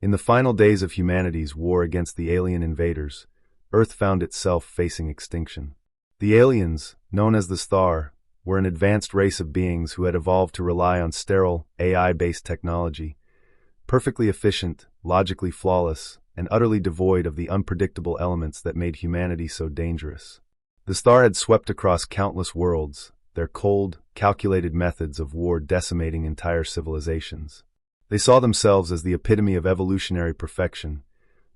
In the final days of humanity's war against the alien invaders, Earth found itself facing extinction. The aliens, known as the Star, were an advanced race of beings who had evolved to rely on sterile, AI-based technology, perfectly efficient, logically flawless, and utterly devoid of the unpredictable elements that made humanity so dangerous. The Star had swept across countless worlds, their cold, calculated methods of war decimating entire civilizations. They saw themselves as the epitome of evolutionary perfection,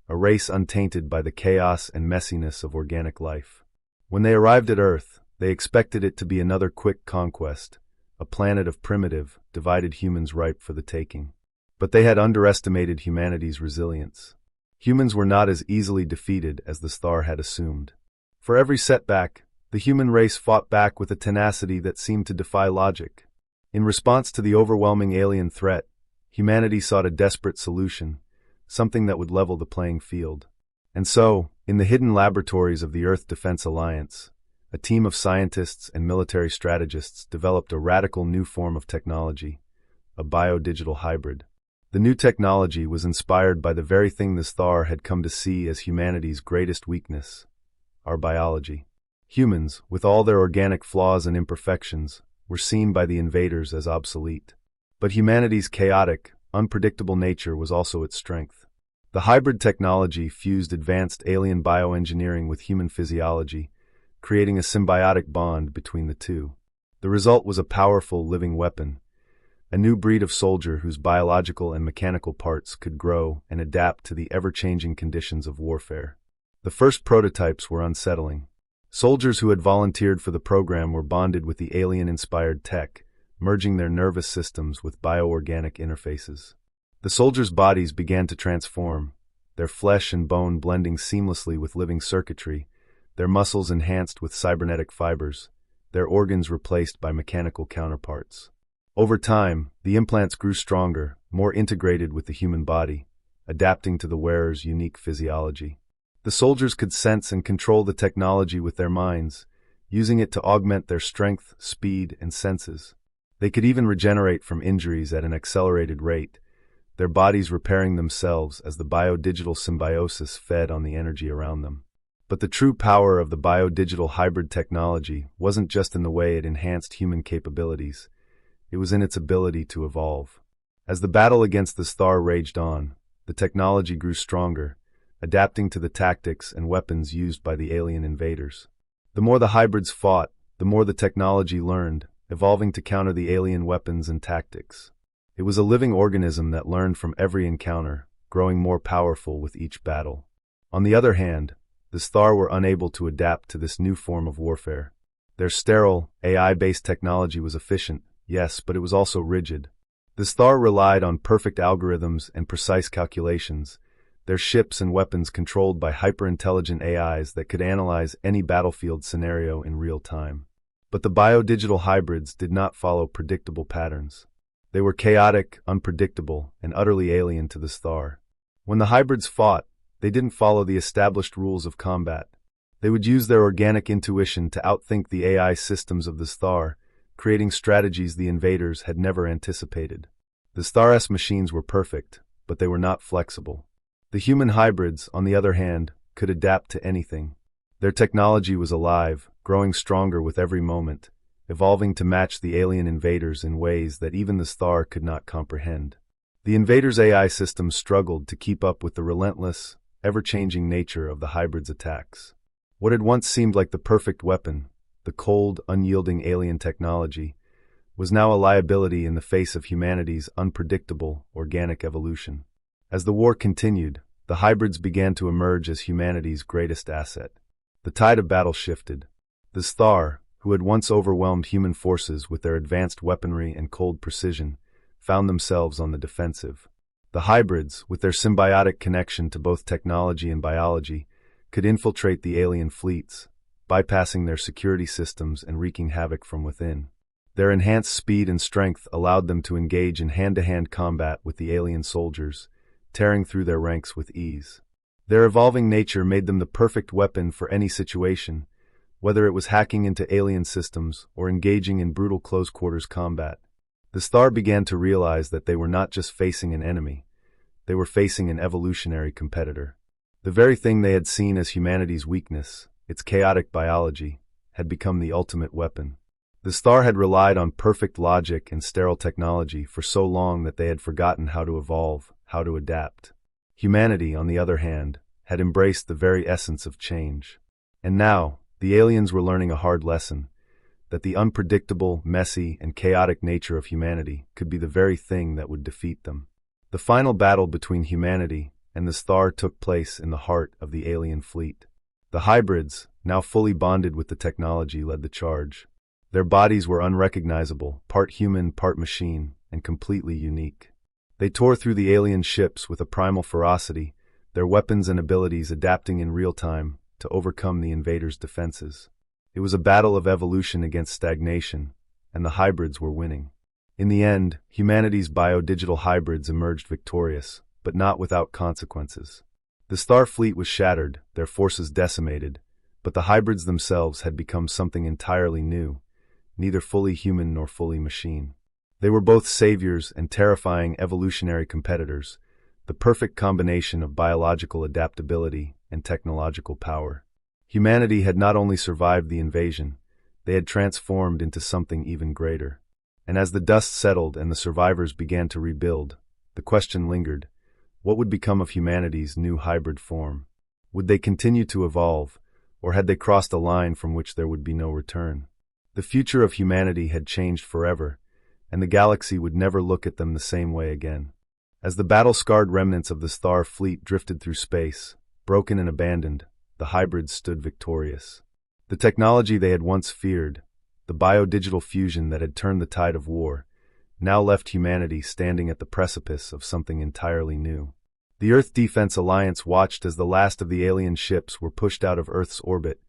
a race untainted by the chaos and messiness of organic life. When they arrived at Earth, they expected it to be another quick conquest, a planet of primitive, divided humans ripe for the taking. But they had underestimated humanity's resilience. Humans were not as easily defeated as the Star had assumed. For every setback, the human race fought back with a tenacity that seemed to defy logic. In response to the overwhelming alien threat, humanity sought a desperate solution, something that would level the playing field. And so, in the hidden laboratories of the Earth Defense Alliance, a team of scientists and military strategists developed a radical new form of technology, a biodigital hybrid. The new technology was inspired by the very thing the Star had come to see as humanity's greatest weakness: our biology. Humans, with all their organic flaws and imperfections, were seen by the invaders as obsolete. But humanity's chaotic, unpredictable nature was also its strength. The hybrid technology fused advanced alien bioengineering with human physiology, creating a symbiotic bond between the two. The result was a powerful living weapon, a new breed of soldier whose biological and mechanical parts could grow and adapt to the ever-changing conditions of warfare. The first prototypes were unsettling. Soldiers who had volunteered for the program were bonded with the alien-inspired tech, merging their nervous systems with bioorganic interfaces. The soldiers' bodies began to transform, their flesh and bone blending seamlessly with living circuitry, their muscles enhanced with cybernetic fibers, their organs replaced by mechanical counterparts. Over time, the implants grew stronger, more integrated with the human body, adapting to the wearer's unique physiology. The soldiers could sense and control the technology with their minds, using it to augment their strength, speed, and senses. They could even regenerate from injuries at an accelerated rate, their bodies repairing themselves as the biodigital symbiosis fed on the energy around them. But the true power of the biodigital hybrid technology wasn't just in the way it enhanced human capabilities. It was in its ability to evolve. As the battle against the Star raged on, the technology grew stronger, adapting to the tactics and weapons used by the alien invaders. The more the hybrids fought, the more the technology learned, evolving to counter the alien weapons and tactics. It was a living organism that learned from every encounter, growing more powerful with each battle. On the other hand, the Star were unable to adapt to this new form of warfare. Their sterile, AI-based technology was efficient, yes, but it was also rigid. The Star relied on perfect algorithms and precise calculations, their ships and weapons controlled by hyper-intelligent AIs that could analyze any battlefield scenario in real time. But the biodigital hybrids did not follow predictable patterns. They were chaotic, unpredictable, and utterly alien to the Star. When the hybrids fought, they didn't follow the established rules of combat. They would use their organic intuition to outthink the AI systems of the Star, creating strategies the invaders had never anticipated. The Star's machines were perfect, but they were not flexible. The human hybrids, on the other hand, could adapt to anything. Their technology was alive, growing stronger with every moment, evolving to match the alien invaders in ways that even the Star could not comprehend. The invaders' AI systems struggled to keep up with the relentless, ever-changing nature of the hybrids' attacks. What had once seemed like the perfect weapon, the cold, unyielding alien technology, was now a liability in the face of humanity's unpredictable, organic evolution. As the war continued, the hybrids began to emerge as humanity's greatest asset. The tide of battle shifted. The Star, who had once overwhelmed human forces with their advanced weaponry and cold precision, found themselves on the defensive. The hybrids, with their symbiotic connection to both technology and biology, could infiltrate the alien fleets, bypassing their security systems and wreaking havoc from within. Their enhanced speed and strength allowed them to engage in hand-to-hand combat with the alien soldiers, tearing through their ranks with ease. Their evolving nature made them the perfect weapon for any situation, whether it was hacking into alien systems or engaging in brutal close-quarters combat. The Star began to realize that they were not just facing an enemy. they were facing an evolutionary competitor. The very thing they had seen as humanity's weakness, its chaotic biology, had become the ultimate weapon. The star had relied on perfect logic and sterile technology for so long that they had forgotten how to evolve, how to adapt. Humanity, on the other hand, had embraced the very essence of change. And now, the aliens were learning a hard lesson, that the unpredictable, messy, and chaotic nature of humanity could be the very thing that would defeat them. The final battle between humanity and the star took place in the heart of the alien fleet. The hybrids, now fully bonded with the technology, led the charge. Their bodies were unrecognizable, part human, part machine, and completely unique. They tore through the alien ships with a primal ferocity, their weapons and abilities adapting in real time to overcome the invaders' defenses. It was a battle of evolution against stagnation, and the hybrids were winning. In the end, humanity's biodigital hybrids emerged victorious, but not without consequences. The star fleet was shattered, their forces decimated, but the hybrids themselves had become something entirely new, neither fully human nor fully machine. They were both saviors and terrifying evolutionary competitors, the perfect combination of biological adaptability and technological power. Humanity had not only survived the invasion, they had transformed into something even greater. And as the dust settled and the survivors began to rebuild, the question lingered: what would become of humanity's new hybrid form? Would they continue to evolve, or had they crossed a line from which there would be no return? The future of humanity had changed forever, and the galaxy would never look at them the same way again. As the battle-scarred remnants of the star fleet drifted through space, broken and abandoned, the hybrids stood victorious. The technology they had once feared, the biodigital fusion that had turned the tide of war, now left humanity standing at the precipice of something entirely new. The Earth Defense Alliance watched as the last of the alien ships were pushed out of Earth's orbit,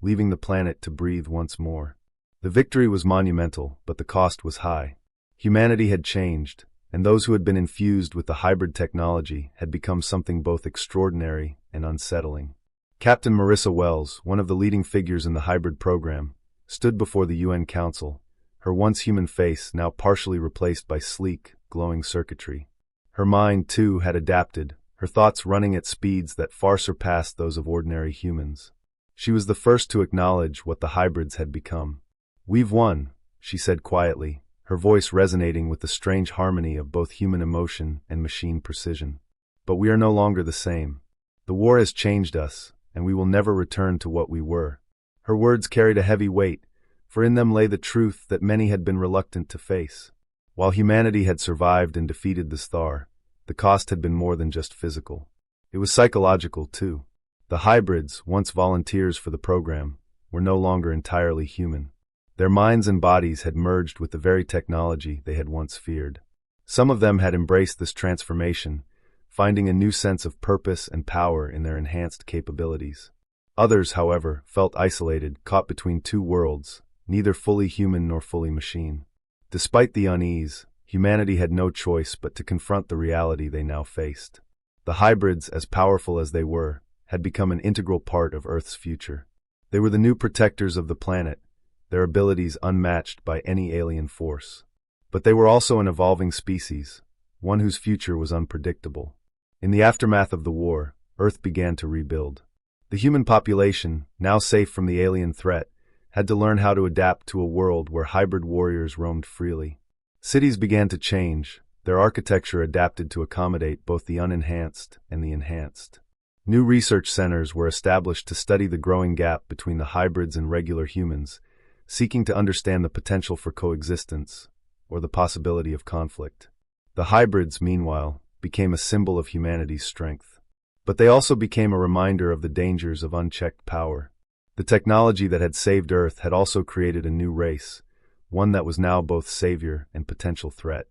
leaving the planet to breathe once more. The victory was monumental, but the cost was high. Humanity had changed, and those who had been infused with the hybrid technology had become something both extraordinary and unsettling. Captain Marissa Wells, one of the leading figures in the hybrid program, stood before the UN Council, her once human face now partially replaced by sleek, glowing circuitry. Her mind, too, had adapted, her thoughts running at speeds that far surpassed those of ordinary humans. She was the first to acknowledge what the hybrids had become. "We've won," she said quietly, her voice resonating with the strange harmony of both human emotion and machine precision. "But we are no longer the same. The war has changed us, and we will never return to what we were." Her words carried a heavy weight, for in them lay the truth that many had been reluctant to face. While humanity had survived and defeated the star, the cost had been more than just physical. It was psychological, too. The hybrids, once volunteers for the program, were no longer entirely human. Their minds and bodies had merged with the very technology they had once feared. Some of them had embraced this transformation, finding a new sense of purpose and power in their enhanced capabilities. Others, however, felt isolated, caught between two worlds, neither fully human nor fully machine. Despite the unease, humanity had no choice but to confront the reality they now faced. The hybrids, as powerful as they were, had become an integral part of Earth's future. They were the new protectors of the planet, their abilities unmatched by any alien force. But they were also an evolving species, one whose future was unpredictable. In the aftermath of the war, Earth began to rebuild. The human population, now safe from the alien threat, had to learn how to adapt to a world where hybrid warriors roamed freely. Cities began to change, their architecture adapted to accommodate both the unenhanced and the enhanced. New research centers were established to study the growing gap between the hybrids and regular humans, seeking to understand the potential for coexistence or the possibility of conflict. The hybrids, meanwhile, became a symbol of humanity's strength. But they also became a reminder of the dangers of unchecked power. The technology that had saved Earth had also created a new race, one that was now both savior and potential threat.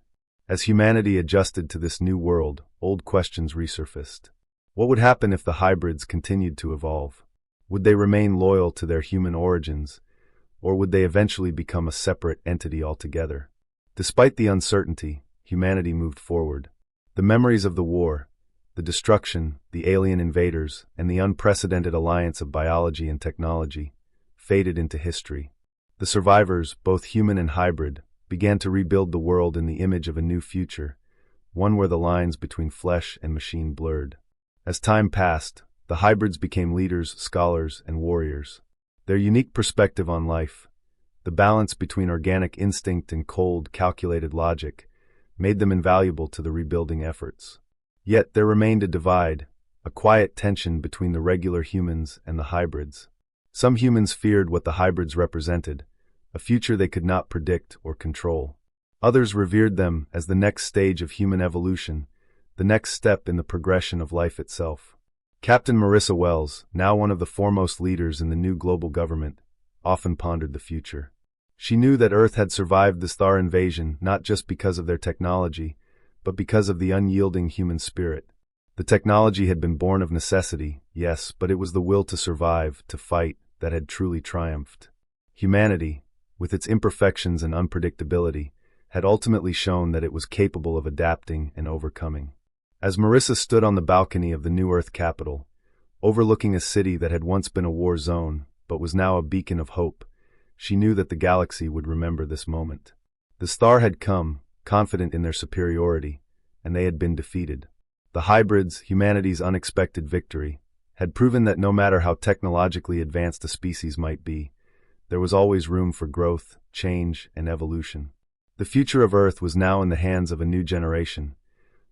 As humanity adjusted to this new world, old questions resurfaced. What would happen if the hybrids continued to evolve? Would they remain loyal to their human origins, or would they eventually become a separate entity altogether? Despite the uncertainty, humanity moved forward. The memories of the war, the destruction, the alien invaders, and the unprecedented alliance of biology and technology faded into history. The survivors, both human and hybrid, began to rebuild the world in the image of a new future, one where the lines between flesh and machine blurred. As time passed, the hybrids became leaders, scholars, and warriors. Their unique perspective on life, the balance between organic instinct and cold, calculated logic, made them invaluable to the rebuilding efforts. Yet there remained a divide, a quiet tension between the regular humans and the hybrids. Some humans feared what the hybrids represented, a future they could not predict or control. Others revered them as the next stage of human evolution, the next step in the progression of life itself. Captain Marissa Wells, now one of the foremost leaders in the new global government, often pondered the future. She knew that Earth had survived the star invasion not just because of their technology, but because of the unyielding human spirit. The technology had been born of necessity, yes, but it was the will to survive, to fight, that had truly triumphed. Humanity, with its imperfections and unpredictability, had ultimately shown that it was capable of adapting and overcoming. As Marissa stood on the balcony of the new Earth capital, overlooking a city that had once been a war zone, but was now a beacon of hope, she knew that the galaxy would remember this moment. The star had come, confident in their superiority, and they had been defeated. The hybrids, humanity's unexpected victory, had proven that no matter how technologically advanced a species might be, there was always room for growth, change, and evolution. The future of Earth was now in the hands of a new generation,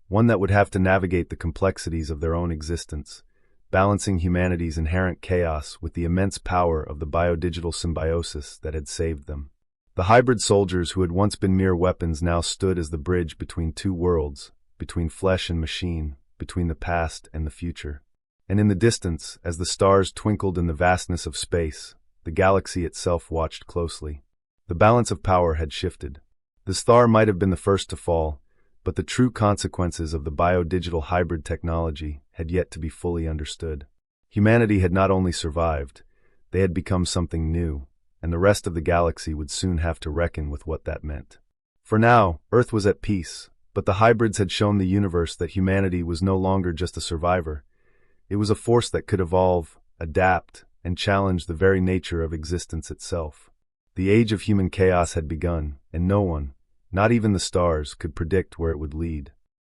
one that would have to navigate the complexities of their own existence, balancing humanity's inherent chaos with the immense power of the biodigital symbiosis that had saved them. The hybrid soldiers who had once been mere weapons now stood as the bridge between two worlds, between flesh and machine, between the past and the future. And in the distance, as the stars twinkled in the vastness of space, the galaxy itself watched closely. The balance of power had shifted. The star might have been the first to fall, but the true consequences of the biodigital hybrid technology had yet to be fully understood. Humanity had not only survived, they had become something new, and the rest of the galaxy would soon have to reckon with what that meant. For now, Earth was at peace, but the hybrids had shown the universe that humanity was no longer just a survivor. It was a force that could evolve, adapt, and challenge the very nature of existence itself. The age of human chaos had begun, and no one, not even the stars, could predict where it would lead.